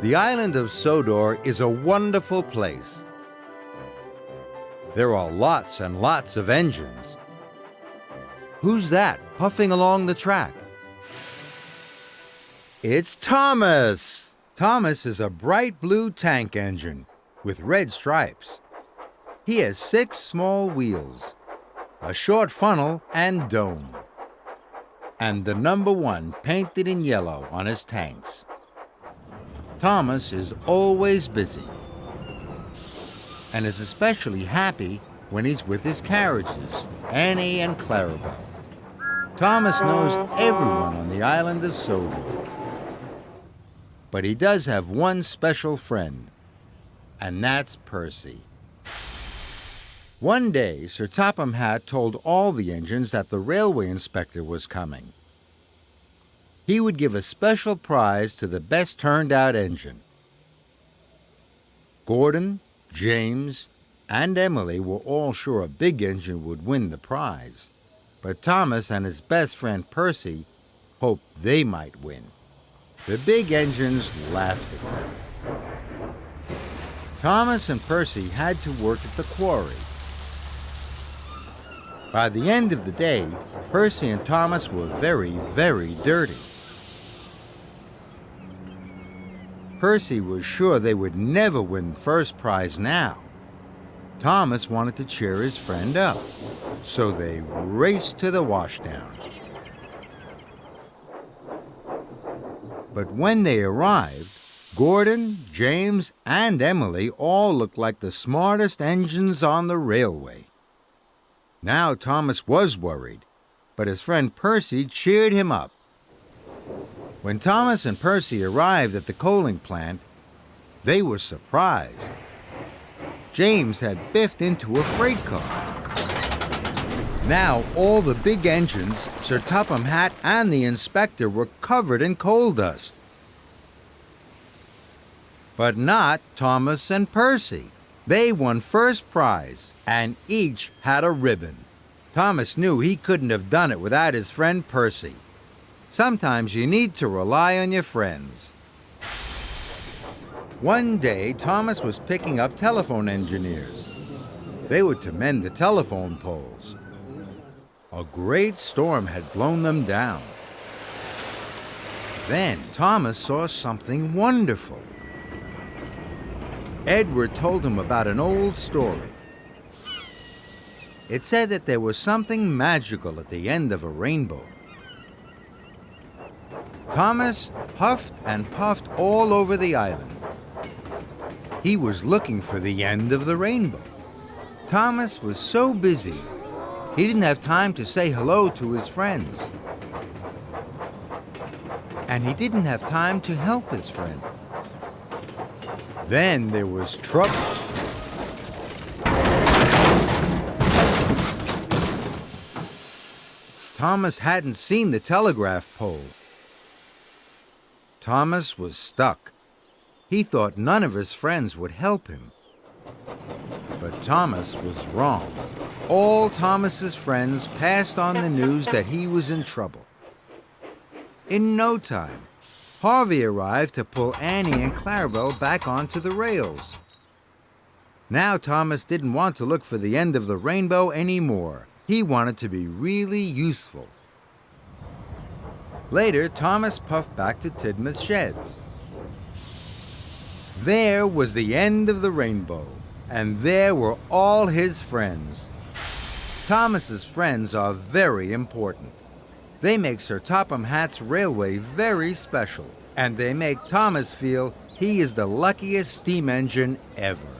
The island of Sodor is a wonderful place. There are lots and lots of engines. Who's that puffing along the track? It's Thomas! Thomas is a bright blue tank engine with red stripes. He has 6 small wheels, a short funnel and dome, and the number 1 painted in yellow on his tanks. Thomas is always busy and is especially happy when he's with his carriages, Annie and Clarabelle. Thomas knows everyone on the island of Sodor. But he does have one special friend, and that's Percy. One day, Sir Topham Hatt told all the engines that the railway inspector was coming. He would give a special prize to the best turned-out engine. Gordon, James, and Emily were all sure a big engine would win the prize, but Thomas and his best friend Percy hoped they might win. The big engines laughed at them. Thomas and Percy had to work at the quarry. By the end of the day, Percy and Thomas were very, very dirty. Percy was sure they would never win first prize now. Thomas wanted to cheer his friend up, so they raced to the washdown. But when they arrived, Gordon, James, and Emily all looked like the smartest engines on the railway. Now Thomas was worried, but his friend Percy cheered him up. When Thomas and Percy arrived at the coaling plant, they were surprised. James had biffed into a freight car. Now all the big engines, Sir Topham Hatt and the inspector were covered in coal dust. But not Thomas and Percy. They won first prize, and each had a ribbon. Thomas knew he couldn't have done it without his friend Percy. Sometimes you need to rely on your friends. One day, Thomas was picking up telephone engineers. They were to mend the telephone poles. A great storm had blown them down. Then Thomas saw something wonderful. Edward told him about an old story. It said that there was something magical at the end of a rainbow. Thomas huffed and puffed all over the island. He was looking for the end of the rainbow. Thomas was so busy, he didn't have time to say hello to his friends. And he didn't have time to help his friend. Then there was trouble. Thomas hadn't seen the telegraph pole. Thomas was stuck. He thought none of his friends would help him. But Thomas was wrong. All Thomas's friends passed on the news that he was in trouble. In no time, Harvey arrived to pull Annie and Clarabelle back onto the rails. Now Thomas didn't want to look for the end of the rainbow anymore. He wanted to be really useful. Later, Thomas puffed back to Tidmouth Sheds. There was the end of the rainbow, and there were all his friends. Thomas's friends are very important. They make Sir Topham Hatt's railway very special, and they make Thomas feel he is the luckiest steam engine ever.